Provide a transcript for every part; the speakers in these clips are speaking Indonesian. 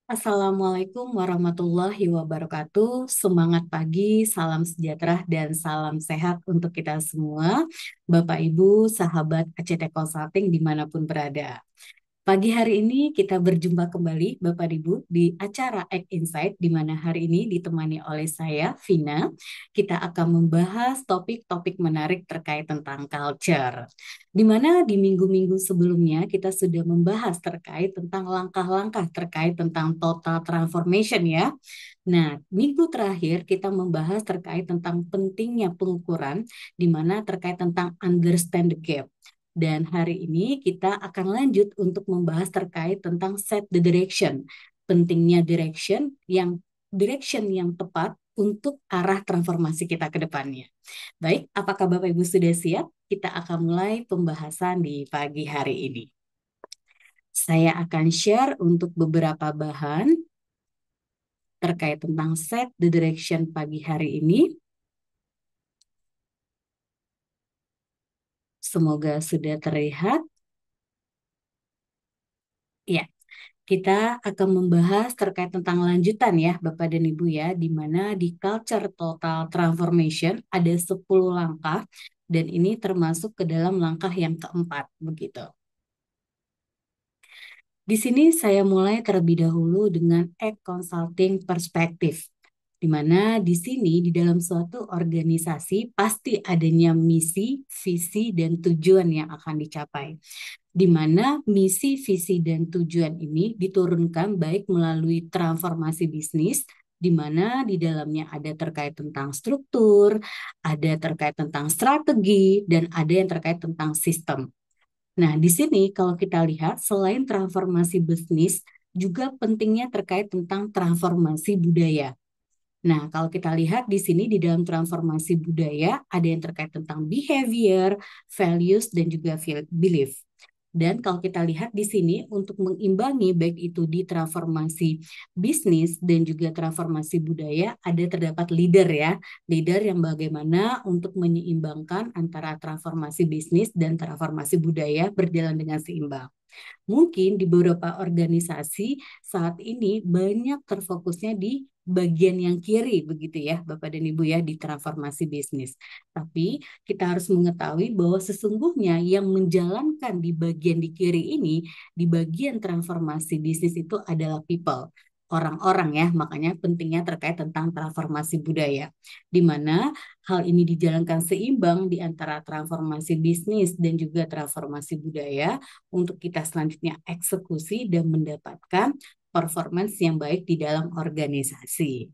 Assalamualaikum warahmatullahi wabarakatuh. Semangat pagi, salam sejahtera, dan salam sehat untuk kita semua. Bapak, Ibu, sahabat ACT Consulting dimanapun berada. Pagi hari ini kita berjumpa kembali Bapak Ibu di acara Egg Insight di mana hari ini ditemani oleh saya Vina. Kita akan membahas topik-topik menarik terkait tentang culture. Di mana di minggu-minggu sebelumnya kita sudah membahas terkait tentang langkah-langkah terkait tentang total transformation ya. Nah, minggu terakhir kita membahas terkait tentang pentingnya pengukuran di mana terkait tentang understand the gap. Dan hari ini kita akan lanjut untuk membahas terkait tentang set the direction. Pentingnya direction yang tepat untuk arah transformasi kita ke depannya. Baik, apakah Bapak Ibu sudah siap? Kita akan mulai pembahasan di pagi hari ini. Saya akan share untuk beberapa bahan terkait tentang set the direction pagi hari ini. Semoga sudah terlihat. Ya, kita akan membahas terkait tentang lanjutan ya Bapak dan Ibu ya, di mana di culture total transformation ada 10 langkah dan ini termasuk ke dalam langkah yang keempat begitu. Di sini saya mulai terlebih dahulu dengan consulting perspektif, di mana di sini di dalam suatu organisasi pasti adanya misi, visi, dan tujuan yang akan dicapai. Di mana misi, visi, dan tujuan ini diturunkan baik melalui transformasi bisnis, di mana di dalamnya ada terkait tentang struktur, ada terkait tentang strategi, dan ada yang terkait tentang sistem. Nah, di sini kalau kita lihat selain transformasi bisnis, juga pentingnya terkait tentang transformasi budaya. Nah, kalau kita lihat di sini di dalam transformasi budaya ada yang terkait tentang behavior, values, dan juga belief. Dan kalau kita lihat di sini untuk mengimbangi baik itu di transformasi bisnis dan juga transformasi budaya ada terdapat leader ya. Leader yang bagaimana untuk menyeimbangkan antara transformasi bisnis dan transformasi budaya berjalan dengan seimbang. Mungkin di beberapa organisasi saat ini banyak terfokusnya di bagian yang kiri begitu ya Bapak dan Ibu ya di transformasi bisnis. Tapi kita harus mengetahui bahwa sesungguhnya yang menjalankan di bagian di kiri ini di bagian transformasi bisnis itu adalah people, orang-orang ya. Makanya pentingnya terkait tentang transformasi budaya. Di mana hal ini dijalankan seimbang di antara transformasi bisnis dan juga transformasi budaya untuk kita selanjutnya eksekusi dan mendapatkan performance yang baik di dalam organisasi.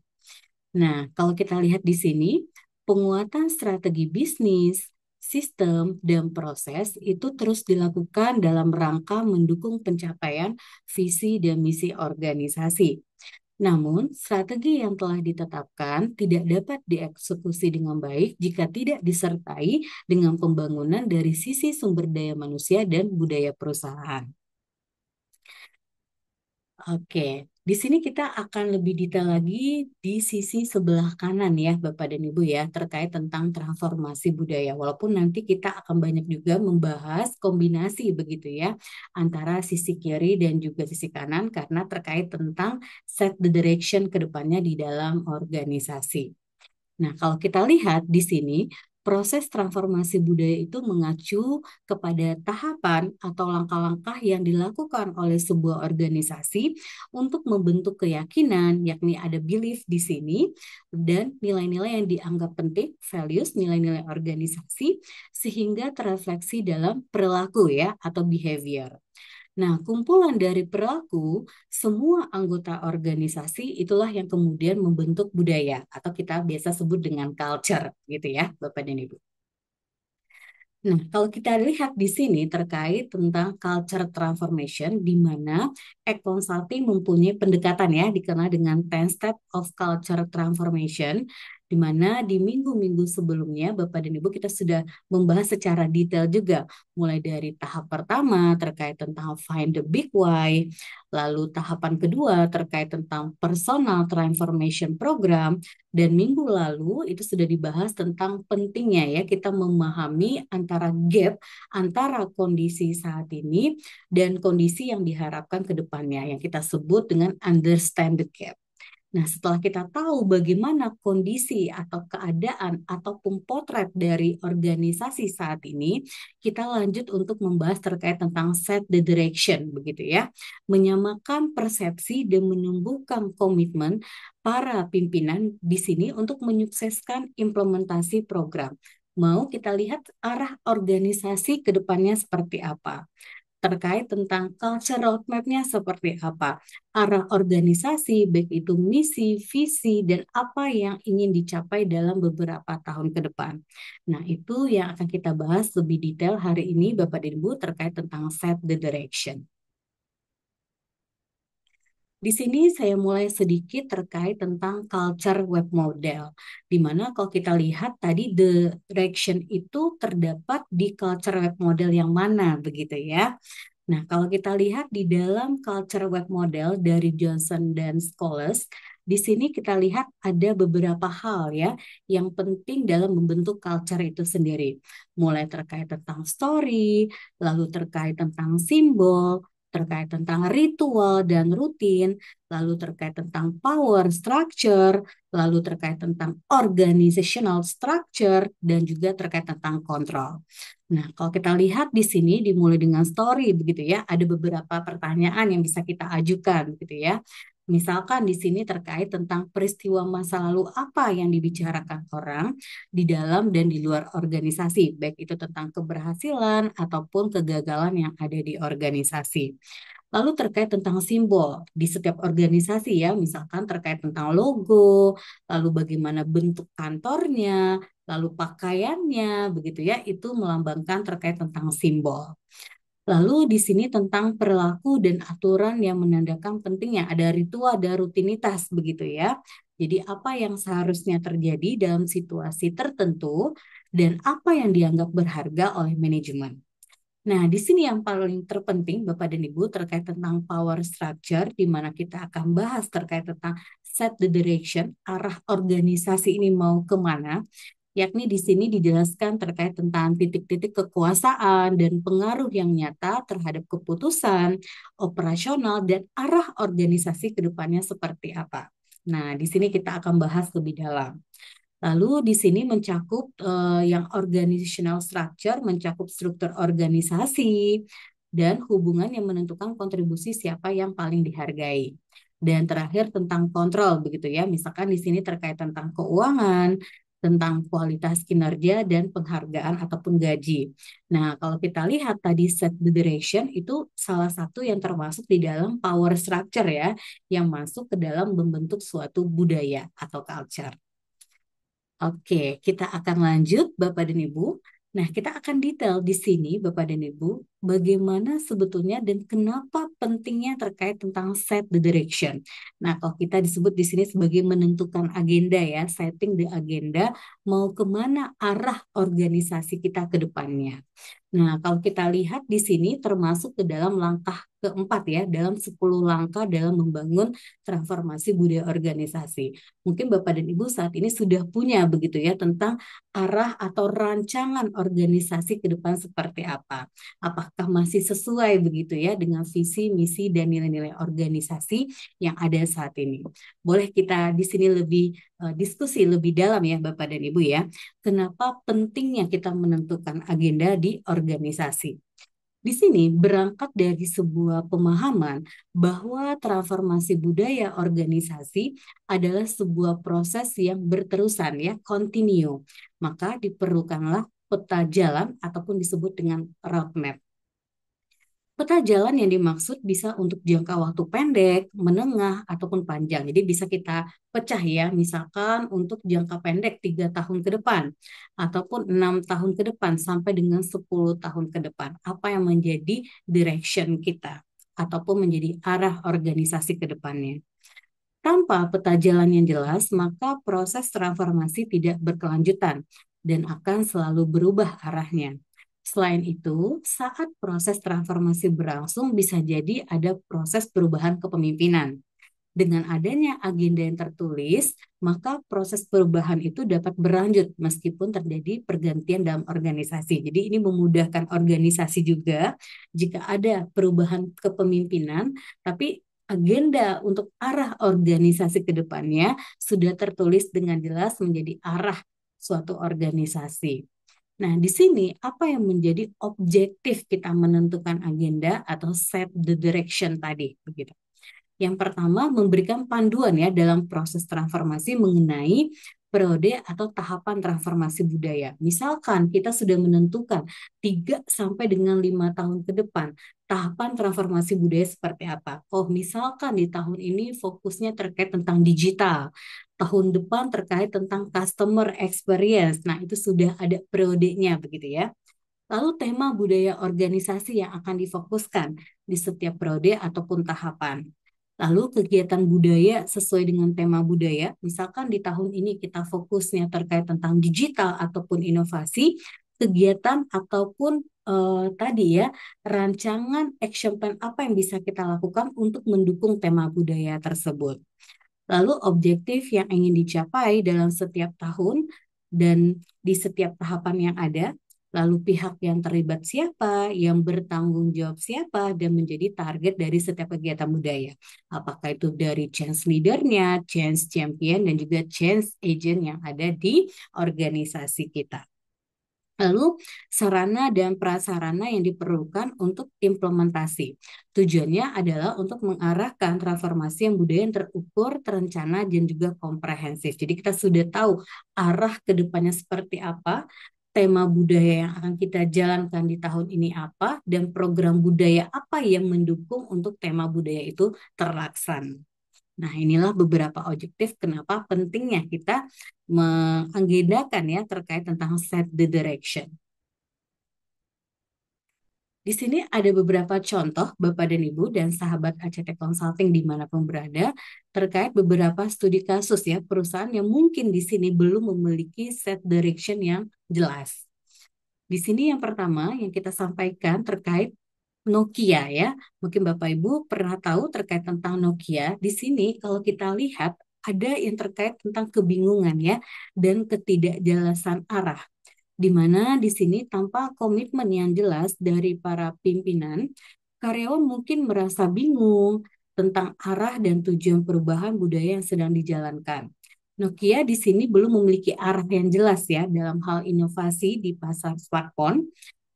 Nah, kalau kita lihat di sini, penguatan strategi bisnis, sistem, dan proses itu terus dilakukan dalam rangka mendukung pencapaian visi dan misi organisasi. Namun, strategi yang telah ditetapkan tidak dapat dieksekusi dengan baik jika tidak disertai dengan pembangunan dari sisi sumber daya manusia dan budaya perusahaan. Oke, di sini kita akan lebih detail lagi di sisi sebelah kanan ya Bapak dan Ibu ya terkait tentang transformasi budaya. Walaupun nanti kita akan banyak juga membahas kombinasi begitu ya antara sisi kiri dan juga sisi kanan karena terkait tentang set the direction ke depannya di dalam organisasi. Nah, kalau kita lihat di sini, proses transformasi budaya itu mengacu kepada tahapan atau langkah-langkah yang dilakukan oleh sebuah organisasi untuk membentuk keyakinan, yakni ada belief di sini, dan nilai-nilai yang dianggap penting, values, nilai-nilai organisasi, sehingga terefleksi dalam perilaku ya, atau behavior. Nah, kumpulan dari perilaku semua anggota organisasi itulah yang kemudian membentuk budaya atau kita biasa sebut dengan culture gitu ya, Bapak dan Ibu. Nah, kalau kita lihat di sini terkait tentang culture transformation di mana Consulting mempunyai pendekatan ya dikenal dengan 10 step of culture transformation di mana di minggu-minggu sebelumnya Bapak dan Ibu kita sudah membahas secara detail juga, mulai dari tahap pertama terkait tentang find the big why, lalu tahapan kedua terkait tentang personal transformation program, dan minggu lalu itu sudah dibahas tentang pentingnya ya kita memahami antara gap antara kondisi saat ini dan kondisi yang diharapkan ke depannya yang kita sebut dengan understand the gap. Nah, setelah kita tahu bagaimana kondisi atau keadaan ataupun potret dari organisasi saat ini, kita lanjut untuk membahas terkait tentang set the direction, begitu ya. Menyamakan persepsi dan menumbuhkan komitmen para pimpinan di sini untuk menyukseskan implementasi program. Mau kita lihat arah organisasi ke depannya seperti apa? Terkait tentang culture roadmap-nya seperti apa, arah organisasi, baik itu misi, visi, dan apa yang ingin dicapai dalam beberapa tahun ke depan. Nah, itu yang akan kita bahas lebih detail hari ini, Bapak dan Ibu, terkait tentang set the direction. Di sini saya mulai sedikit terkait tentang culture web model, di mana kalau kita lihat tadi the direction itu terdapat di culture web model yang mana, begitu ya. Nah, kalau kita lihat di dalam culture web model dari Johnson dan Scholars, di sini kita lihat ada beberapa hal ya yang penting dalam membentuk culture itu sendiri. Mulai terkait tentang story, lalu terkait tentang simbol, terkait tentang ritual dan rutin, lalu terkait tentang power structure, lalu terkait tentang organizational structure, dan juga terkait tentang kontrol. Nah, kalau kita lihat di sini dimulai dengan story begitu ya, ada beberapa pertanyaan yang bisa kita ajukan begitu ya. Misalkan di sini terkait tentang peristiwa masa lalu apa yang dibicarakan orang di dalam dan di luar organisasi, baik itu tentang keberhasilan ataupun kegagalan yang ada di organisasi. Lalu terkait tentang simbol di setiap organisasi ya, misalkan terkait tentang logo, lalu bagaimana bentuk kantornya, lalu pakaiannya, begitu ya, itu melambangkan terkait tentang simbol. Lalu di sini tentang perilaku dan aturan yang menandakan pentingnya ada ritual, ada rutinitas begitu ya. Jadi apa yang seharusnya terjadi dalam situasi tertentu dan apa yang dianggap berharga oleh manajemen. Nah, di sini yang paling terpenting Bapak dan Ibu terkait tentang power structure di mana kita akan bahas terkait tentang set the direction, arah organisasi ini mau kemana, yakni di sini dijelaskan terkait tentang titik-titik kekuasaan dan pengaruh yang nyata terhadap keputusan, operasional, dan arah organisasi ke depannya seperti apa. Nah, di sini kita akan bahas lebih dalam. Lalu di sini mencakup yang organizational structure, mencakup struktur organisasi, dan hubungan yang menentukan kontribusi siapa yang paling dihargai. Dan terakhir tentang kontrol begitu ya, misalkan di sini terkait tentang keuangan, tentang kualitas kinerja dan penghargaan ataupun gaji. Nah, kalau kita lihat tadi set the direction itu salah satu yang termasuk di dalam power structure ya, yang masuk ke dalam membentuk suatu budaya atau culture. Oke, kita akan lanjut Bapak dan Ibu. Nah, kita akan detail di sini Bapak dan Ibu, bagaimana sebetulnya dan kenapa pentingnya terkait tentang set the direction. Nah, kalau kita disebut di sini sebagai menentukan agenda ya, setting the agenda, mau kemana arah organisasi kita ke depannya. Nah, kalau kita lihat di sini termasuk ke dalam langkah keempat ya, dalam 10 langkah dalam membangun transformasi budaya organisasi. Mungkin Bapak dan Ibu saat ini sudah punya begitu ya tentang arah atau rancangan organisasi ke depan seperti apa. Apakah masih sesuai begitu ya dengan visi, misi, dan nilai-nilai organisasi yang ada saat ini. Boleh kita di sini lebih diskusi lebih dalam ya Bapak dan Ibu ya. Kenapa pentingnya kita menentukan agenda di organisasi? Di sini berangkat dari sebuah pemahaman bahwa transformasi budaya organisasi adalah sebuah proses yang berterusan ya, continue. Maka diperlukanlah peta jalan ataupun disebut dengan roadmap. Peta jalan yang dimaksud bisa untuk jangka waktu pendek, menengah, ataupun panjang. Jadi bisa kita pecah ya, misalkan untuk jangka pendek 3 tahun ke depan, ataupun 6 tahun ke depan, sampai dengan 10 tahun ke depan. Apa yang menjadi direction kita, ataupun menjadi arah organisasi ke depannya. Tanpa peta jalan yang jelas, maka proses transformasi tidak berkelanjutan dan akan selalu berubah arahnya. Selain itu, saat proses transformasi berlangsung, bisa jadi ada proses perubahan kepemimpinan. Dengan adanya agenda yang tertulis, maka proses perubahan itu dapat berlanjut meskipun terjadi pergantian dalam organisasi. Jadi ini memudahkan organisasi juga jika ada perubahan kepemimpinan, tapi agenda untuk arah organisasi ke depannya sudah tertulis dengan jelas menjadi arah suatu organisasi. Nah, di sini apa yang menjadi objektif kita menentukan agenda atau set the direction tadi, begitu. Yang pertama, memberikan panduan ya dalam proses transformasi mengenai periode atau tahapan transformasi budaya. Misalkan kita sudah menentukan 3 sampai dengan 5 tahun ke depan, tahapan transformasi budaya seperti apa. Oh, misalkan di tahun ini fokusnya terkait tentang digital. Tahun depan terkait tentang customer experience. Nah, itu sudah ada periodenya begitu ya. Lalu tema budaya organisasi yang akan difokuskan di setiap periode ataupun tahapan. Lalu kegiatan budaya sesuai dengan tema budaya, misalkan di tahun ini kita fokusnya terkait tentang digital ataupun inovasi, kegiatan ataupun tadi ya, rancangan action plan apa yang bisa kita lakukan untuk mendukung tema budaya tersebut. Lalu objektif yang ingin dicapai dalam setiap tahun dan di setiap tahapan yang ada, lalu pihak yang terlibat siapa, yang bertanggung jawab siapa, dan menjadi target dari setiap kegiatan budaya. Apakah itu dari change leader-nya, change champion, dan juga change agent yang ada di organisasi kita. Lalu sarana dan prasarana yang diperlukan untuk implementasi. Tujuannya adalah untuk mengarahkan transformasi yang budaya yang terukur, terencana, dan juga komprehensif. Jadi kita sudah tahu arah ke depannya seperti apa, tema budaya yang akan kita jalankan di tahun ini apa, dan program budaya apa yang mendukung untuk tema budaya itu terlaksana. Nah, inilah beberapa objektif kenapa pentingnya kita mengagendakan ya terkait tentang set the direction. Di sini ada beberapa contoh Bapak dan Ibu dan sahabat ACT Consulting dimanapun berada terkait beberapa studi kasus ya perusahaan yang mungkin di sini belum memiliki set direction yang jelas. Di sini yang pertama yang kita sampaikan terkait Nokia ya. Mungkin Bapak Ibu pernah tahu terkait tentang Nokia. Di sini kalau kita lihat ada yang terkait tentang kebingungan ya dan ketidakjelasan arah. Di mana di sini tanpa komitmen yang jelas dari para pimpinan, karyawan mungkin merasa bingung tentang arah dan tujuan perubahan budaya yang sedang dijalankan. Nokia di sini belum memiliki arah yang jelas ya dalam hal inovasi di pasar smartphone.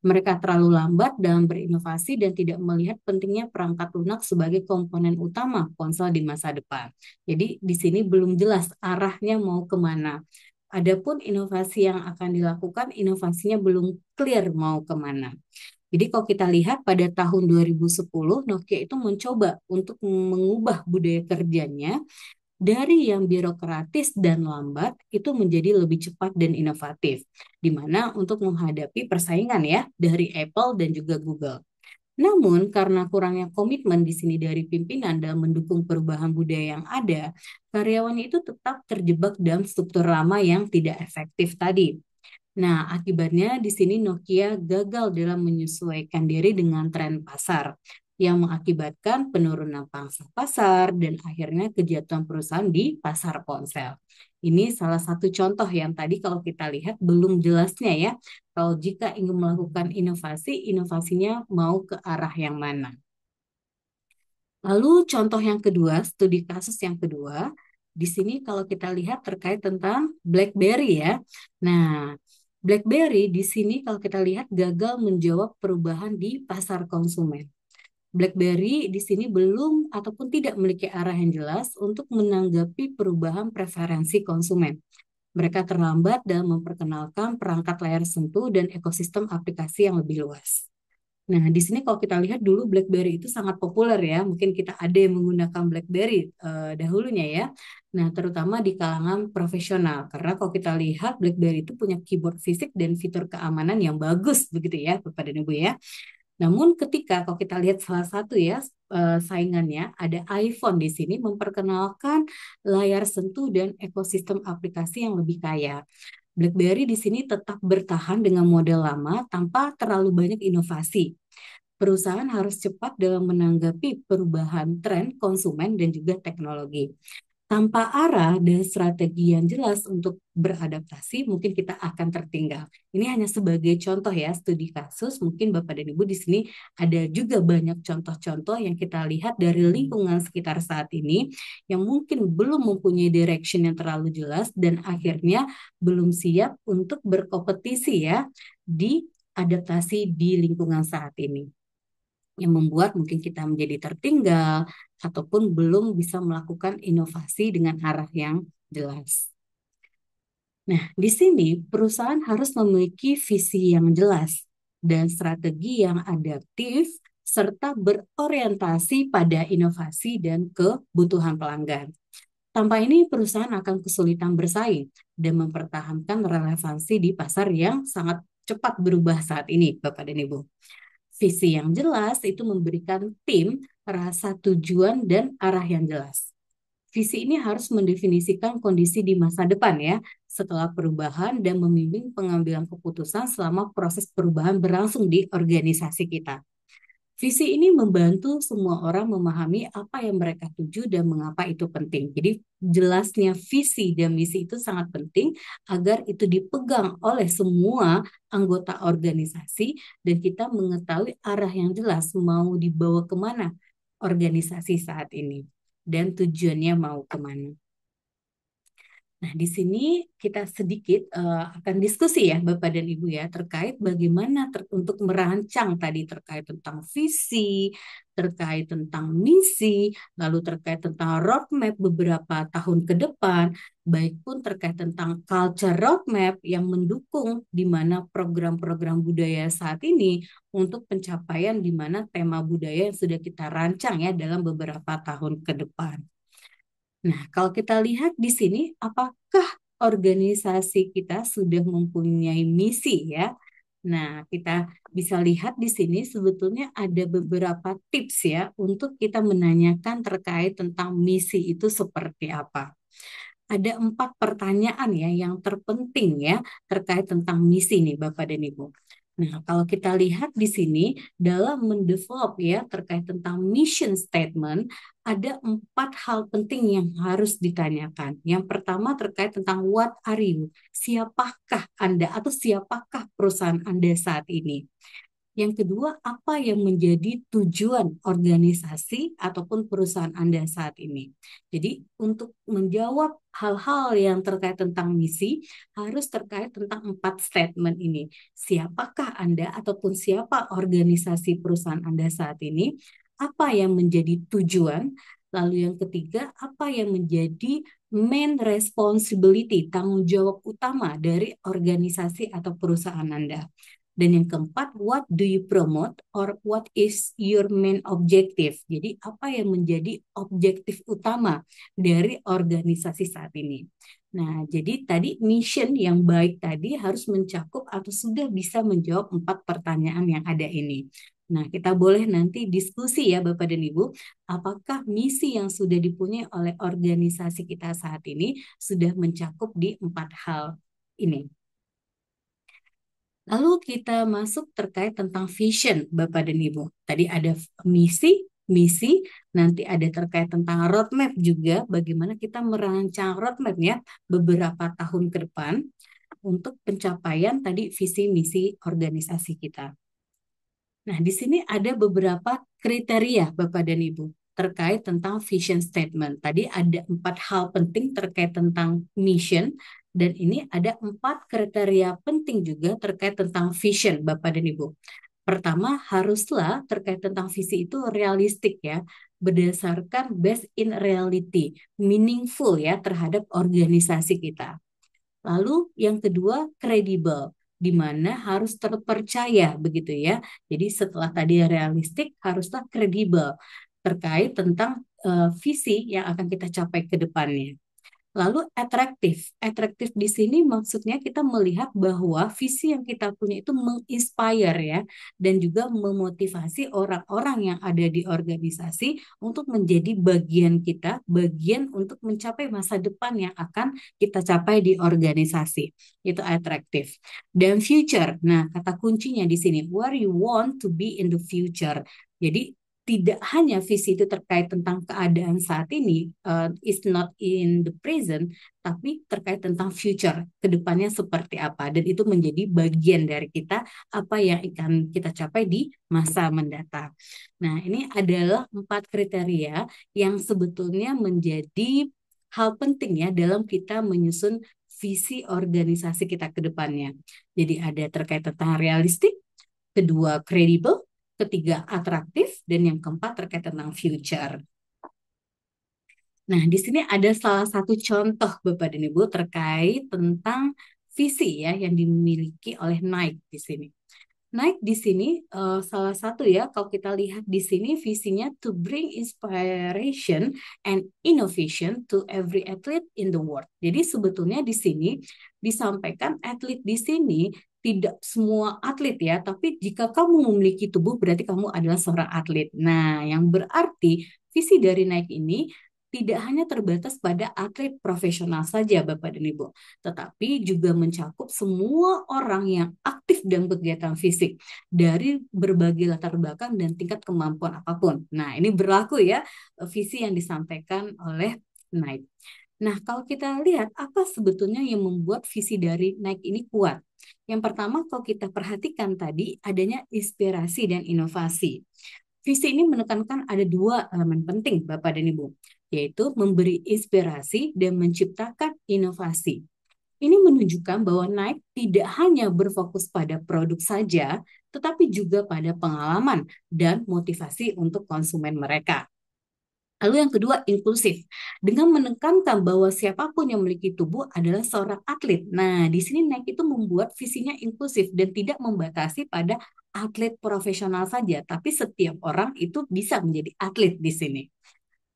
Mereka terlalu lambat dalam berinovasi dan tidak melihat pentingnya perangkat lunak sebagai komponen utama ponsel di masa depan. Jadi di sini belum jelas arahnya mau kemana. Adapun inovasi yang akan dilakukan, inovasinya belum clear mau kemana. Jadi kalau kita lihat pada tahun 2010, Nokia itu mencoba untuk mengubah budaya kerjanya dari yang birokratis dan lambat itu menjadi lebih cepat dan inovatif, di mana untuk menghadapi persaingan ya dari Apple dan juga Google. Namun karena kurangnya komitmen di sini dari pimpinan dalam mendukung perubahan budaya yang ada, karyawan itu tetap terjebak dalam struktur lama yang tidak efektif tadi. Nah, akibatnya di sini Nokia gagal dalam menyesuaikan diri dengan tren pasar yang mengakibatkan penurunan pangsa pasar dan akhirnya kejatuhan perusahaan di pasar ponsel. Ini salah satu contoh yang tadi kalau kita lihat belum jelasnya ya. Kalau jika ingin melakukan inovasi, inovasinya mau ke arah yang mana. Lalu contoh yang kedua, studi kasus yang kedua, di sini kalau kita lihat terkait tentang BlackBerry ya. Nah, BlackBerry di sini kalau kita lihat gagal menjawab perubahan di pasar konsumen. BlackBerry di sini belum ataupun tidak memiliki arah yang jelas untuk menanggapi perubahan preferensi konsumen. Mereka terlambat dalam memperkenalkan perangkat layar sentuh dan ekosistem aplikasi yang lebih luas. Nah, di sini kalau kita lihat dulu BlackBerry itu sangat populer ya. Mungkin kita ada yang menggunakan BlackBerry dahulunya ya. Nah, terutama di kalangan profesional. Karena kalau kita lihat BlackBerry itu punya keyboard fisik dan fitur keamanan yang bagus begitu ya, Bapak dan Ibu ya. Namun ketika kalau kita lihat salah satu ya saingannya ada iPhone di sini memperkenalkan layar sentuh dan ekosistem aplikasi yang lebih kaya. BlackBerry di sini tetap bertahan dengan model lama tanpa terlalu banyak inovasi. Perusahaan harus cepat dalam menanggapi perubahan tren konsumen dan juga teknologi. Tanpa arah dan strategi yang jelas untuk beradaptasi, mungkin kita akan tertinggal. Ini hanya sebagai contoh ya, studi kasus. Mungkin Bapak dan Ibu di sini ada juga banyak contoh-contoh yang kita lihat dari lingkungan sekitar saat ini yang mungkin belum mempunyai direction yang terlalu jelas dan akhirnya belum siap untuk berkompetisi ya di adaptasi di lingkungan saat ini yang membuat mungkin kita menjadi tertinggal ataupun belum bisa melakukan inovasi dengan arah yang jelas. Nah, di sini perusahaan harus memiliki visi yang jelas dan strategi yang adaptif serta berorientasi pada inovasi dan kebutuhan pelanggan. Tanpa ini, perusahaan akan kesulitan bersaing dan mempertahankan relevansi di pasar yang sangat cepat berubah saat ini, Bapak dan Ibu. Visi yang jelas itu memberikan tim rasa tujuan dan arah yang jelas. Visi ini harus mendefinisikan kondisi di masa depan ya, setelah perubahan dan membimbing pengambilan keputusan selama proses perubahan berlangsung di organisasi kita. Visi ini membantu semua orang memahami apa yang mereka tuju dan mengapa itu penting. Jadi jelasnya visi dan misi itu sangat penting agar itu dipegang oleh semua anggota organisasi dan kita mengetahui arah yang jelas mau dibawa kemana organisasi saat ini dan tujuannya mau kemana. Nah, di sini kita sedikit akan diskusi ya Bapak dan Ibu ya terkait bagaimana untuk merancang tadi terkait tentang visi, terkait tentang misi, lalu terkait tentang roadmap beberapa tahun ke depan, baik pun terkait tentang culture roadmap yang mendukung di mana program-program budaya saat ini untuk pencapaian di mana tema budaya yang sudah kita rancang ya dalam beberapa tahun ke depan. Nah, kalau kita lihat di sini, apakah organisasi kita sudah mempunyai misi ya? Nah, kita bisa lihat di sini sebetulnya ada beberapa tips ya untuk kita menanyakan terkait tentang misi itu seperti apa. Ada 4 pertanyaan ya yang terpenting ya terkait tentang misi nih Bapak dan Ibu. Nah, kalau kita lihat di sini dalam mendevelop ya terkait tentang mission statement, ada 4 hal penting yang harus ditanyakan. Yang pertama terkait tentang what are you? Siapakah Anda atau siapakah perusahaan Anda saat ini? Yang kedua, apa yang menjadi tujuan organisasi ataupun perusahaan Anda saat ini? Jadi, untuk menjawab hal-hal yang terkait tentang misi, harus terkait tentang 4 statement ini. Siapakah Anda ataupun siapa organisasi perusahaan Anda saat ini? Apa yang menjadi tujuan? Lalu yang ketiga, apa yang menjadi main responsibility, tanggung jawab utama dari organisasi atau perusahaan Anda? Dan yang keempat, what do you promote or what is your main objective? Jadi apa yang menjadi objektif utama dari organisasi saat ini? Nah, jadi tadi mission yang baik tadi harus mencakup atau sudah bisa menjawab 4 pertanyaan yang ada ini. Nah, kita boleh nanti diskusi ya Bapak dan Ibu, apakah misi yang sudah dipunyai oleh organisasi kita saat ini sudah mencakup di 4 hal ini. Lalu kita masuk terkait tentang vision, Bapak dan Ibu. Tadi ada misi, nanti ada terkait tentang roadmap juga, bagaimana kita merancang roadmapnya beberapa tahun ke depan untuk pencapaian tadi visi misi organisasi kita. Nah, di sini ada beberapa kriteria Bapak dan Ibu terkait tentang vision statement. Tadi ada 4 hal penting terkait tentang mission, dan ini ada 4 kriteria penting juga terkait tentang vision Bapak dan Ibu. Pertama, haruslah terkait tentang visi itu realistik ya, berdasarkan based in reality, meaningful ya terhadap organisasi kita. Lalu yang kedua, kredibel, di mana harus terpercaya begitu ya. Jadi setelah tadi realistik, haruslah kredibel terkait tentang visi yang akan kita capai ke depannya. Lalu atraktif. Atraktif di sini maksudnya kita melihat bahwa visi yang kita punya itu menginspire ya, dan juga memotivasi orang-orang yang ada di organisasi untuk menjadi bagian kita, bagian untuk mencapai masa depan yang akan kita capai di organisasi. Itu atraktif. Dan future. Nah, kata kuncinya di sini, where you want to be in the future. Jadi tidak hanya visi itu terkait tentang keadaan saat ini, is not in the present, tapi terkait tentang future, ke depannya seperti apa. Dan itu menjadi bagian dari kita, apa yang akan kita capai di masa mendatang. Nah, ini adalah 4 kriteria yang sebetulnya menjadi hal penting ya dalam kita menyusun visi organisasi kita ke depannya. Jadi ada terkait tentang realistik, kedua kredibel, ketiga atraktif, dan yang keempat terkait tentang future. Nah, di sini ada salah satu contoh Bapak dan Ibu terkait tentang visi ya yang dimiliki oleh Nike di sini. Nike di sini salah satu ya kalau kita lihat di sini visinya to bring inspiration and innovation to every athlete in the world. Jadi sebetulnya di sini disampaikan atlet di sini tidak semua atlet ya, tapi jika kamu memiliki tubuh berarti kamu adalah seorang atlet. Nah, yang berarti visi dari Nike ini tidak hanya terbatas pada atlet profesional saja, Bapak dan Ibu, tetapi juga mencakup semua orang yang aktif dalam kegiatan fisik dari berbagai latar belakang dan tingkat kemampuan apapun. Nah, ini berlaku ya visi yang disampaikan oleh Nike. Nah, kalau kita lihat apa sebetulnya yang membuat visi dari Nike ini kuat? Yang pertama, kalau kita perhatikan tadi adanya inspirasi dan inovasi. Visi ini menekankan ada 2 elemen penting, Bapak dan Ibu, yaitu memberi inspirasi dan menciptakan inovasi. Ini menunjukkan bahwa Nike tidak hanya berfokus pada produk saja, tetapi juga pada pengalaman dan motivasi untuk konsumen mereka. Lalu yang kedua, inklusif. Dengan menekankan bahwa siapapun yang memiliki tubuh adalah seorang atlet. Nah, di sini Nike itu membuat visinya inklusif dan tidak membatasi pada atlet profesional saja, tapi setiap orang itu bisa menjadi atlet di sini.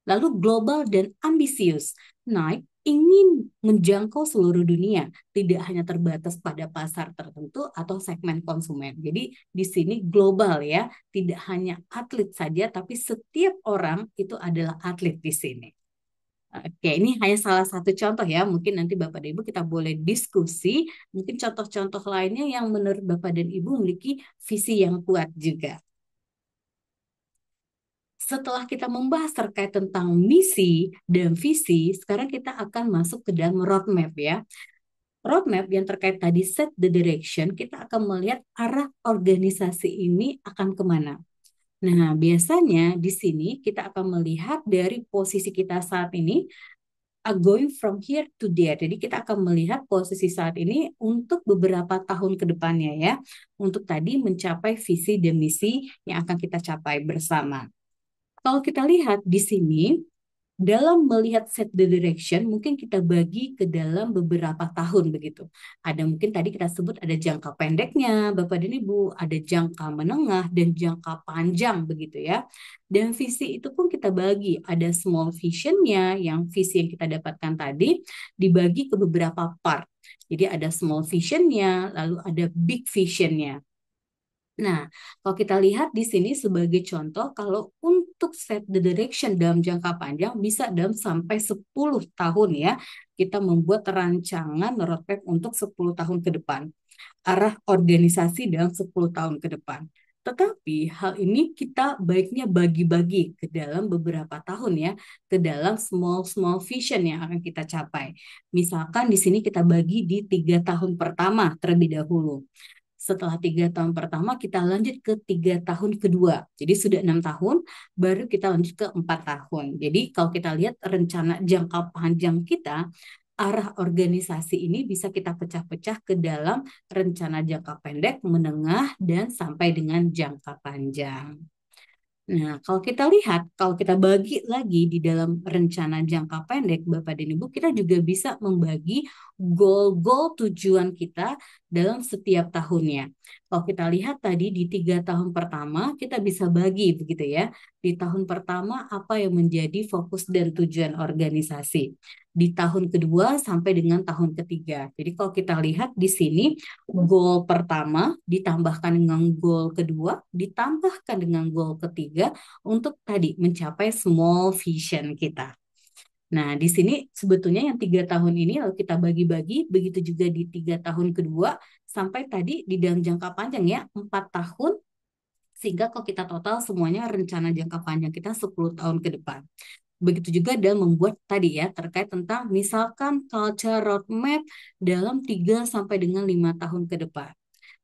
Lalu global dan ambisius. Nike ingin menjangkau seluruh dunia, tidak hanya terbatas pada pasar tertentu atau segmen konsumen. Jadi di sini global ya, tidak hanya atlet saja, tapi setiap orang itu adalah atlet di sini. Oke, ini hanya salah satu contoh ya. Mungkin nanti Bapak dan Ibu kita boleh diskusi. Mungkin contoh-contoh lainnya yang menurut Bapak dan Ibu memiliki visi yang kuat juga. Setelah kita membahas terkait tentang misi dan visi, sekarang kita akan masuk ke dalam roadmap ya. Roadmap yang terkait tadi set the direction, kita akan melihat arah organisasi ini akan kemana. Nah, biasanya di sini kita akan melihat dari posisi kita saat ini, going from here to there. Jadi kita akan melihat posisi saat ini untuk beberapa tahun ke depannya ya, untuk tadi mencapai visi dan misi yang akan kita capai bersama. Kalau kita lihat di sini, dalam melihat set the direction, mungkin kita bagi ke dalam beberapa tahun begitu. Ada mungkin tadi kita sebut ada jangka pendeknya, Bapak dan Ibu, ada jangka menengah dan jangka panjang begitu ya. Dan visi itu pun kita bagi, ada small visionnya, yang visi yang kita dapatkan tadi dibagi ke beberapa part. Jadi ada small visionnya, lalu ada big visionnya. Nah, kalau kita lihat di sini sebagai contoh, kalau untuk set the direction dalam jangka panjang bisa dalam sampai 10 tahun ya, kita membuat rancangan roadmap untuk 10 tahun ke depan. Arah organisasi dalam 10 tahun ke depan. Tetapi hal ini kita baiknya bagi-bagi ke dalam beberapa tahun ya, ke dalam small vision yang akan kita capai. Misalkan di sini kita bagi di 3 tahun pertama terlebih dahulu. Setelah 3 tahun pertama, kita lanjut ke 3 tahun kedua. Jadi sudah 6 tahun, baru kita lanjut ke 4 tahun. Jadi kalau kita lihat rencana jangka panjang kita, arah organisasi ini bisa kita pecah-pecah ke dalam rencana jangka pendek, menengah, dan sampai dengan jangka panjang. Nah, kalau kita lihat, kalau kita bagi lagi di dalam rencana jangka pendek, Bapak dan Ibu, kita juga bisa membagi goal-goal tujuan kita dalam setiap tahunnya. Kalau kita lihat tadi di 3 tahun pertama, kita bisa bagi begitu ya. Di tahun pertama, apa yang menjadi fokus dan tujuan organisasi. Di tahun kedua sampai dengan tahun ketiga. Jadi kalau kita lihat di sini, goal pertama ditambahkan dengan goal kedua, ditambahkan dengan goal ketiga untuk tadi mencapai small vision kita. Nah, di sini sebetulnya yang 3 tahun ini kalau kita bagi-bagi, begitu juga di 3 tahun kedua, sampai tadi di dalam jangka panjang ya, 4 tahun, sehingga kalau kita total semuanya rencana jangka panjang kita 10 tahun ke depan. Begitu juga dalam membuat tadi ya, terkait tentang misalkan culture roadmap dalam 3 sampai dengan 5 tahun ke depan.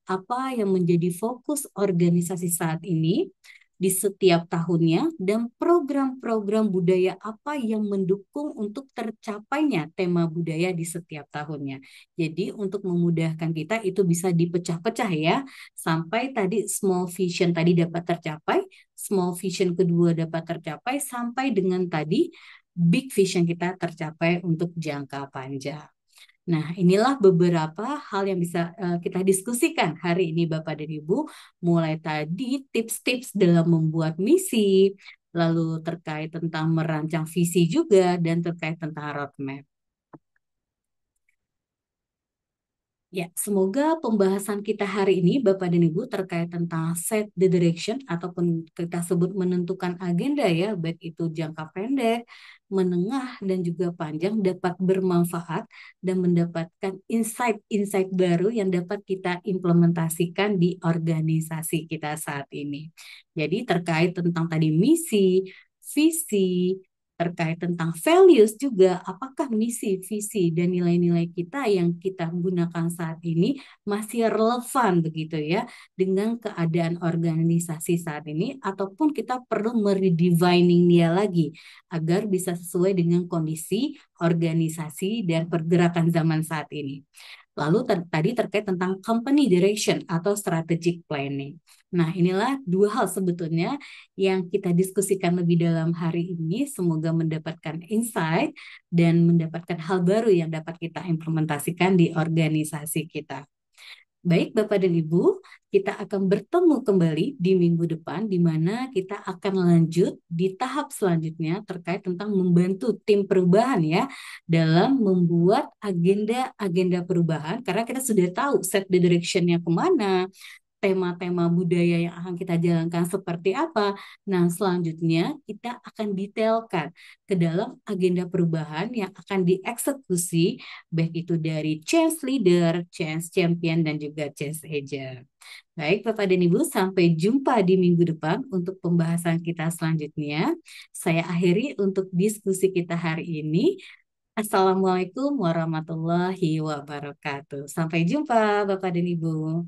Apa yang menjadi fokus organisasi saat ini di setiap tahunnya dan program-program budaya apa yang mendukung untuk tercapainya tema budaya di setiap tahunnya. Jadi untuk memudahkan kita itu bisa dipecah-pecah ya sampai tadi small vision tadi dapat tercapai, small vision kedua dapat tercapai sampai dengan tadi big vision kita tercapai untuk jangka panjang. Nah, inilah beberapa hal yang bisa kita diskusikan hari ini Bapak dan Ibu. Mulai tadi tips-tips dalam membuat misi, lalu terkait tentang merancang visi juga, dan terkait tentang roadmap. Ya, semoga pembahasan kita hari ini, Bapak dan Ibu, terkait tentang set the direction ataupun kita sebut menentukan agenda ya, baik itu jangka pendek, menengah, dan juga panjang dapat bermanfaat dan mendapatkan insight-insight baru yang dapat kita implementasikan di organisasi kita saat ini. Jadi terkait tentang tadi misi, visi, terkait tentang values juga, apakah misi, visi, dan nilai-nilai kita yang kita gunakan saat ini masih relevan begitu ya dengan keadaan organisasi saat ini, ataupun kita perlu meredefining dia lagi agar bisa sesuai dengan kondisi organisasi dan pergerakan zaman saat ini. Lalu tadi terkait tentang company direction atau strategic planning. Nah, inilah dua hal sebetulnya yang kita diskusikan lebih dalam hari ini. Semoga mendapatkan insight dan mendapatkan hal baru yang dapat kita implementasikan di organisasi kita. Baik, Bapak dan Ibu, kita akan bertemu kembali di minggu depan, di mana kita akan lanjut di tahap selanjutnya terkait tentang membantu tim perubahan ya, dalam membuat agenda-agenda perubahan, karena kita sudah tahu set the direction-nya kemana, tema-tema budaya yang akan kita jalankan seperti apa. Nah, selanjutnya kita akan detailkan ke dalam agenda perubahan yang akan dieksekusi, baik itu dari change leader, change champion, dan juga change agent. Baik, Bapak dan Ibu, sampai jumpa di minggu depan untuk pembahasan kita selanjutnya. Saya akhiri untuk diskusi kita hari ini. Assalamualaikum warahmatullahi wabarakatuh. Sampai jumpa, Bapak dan Ibu.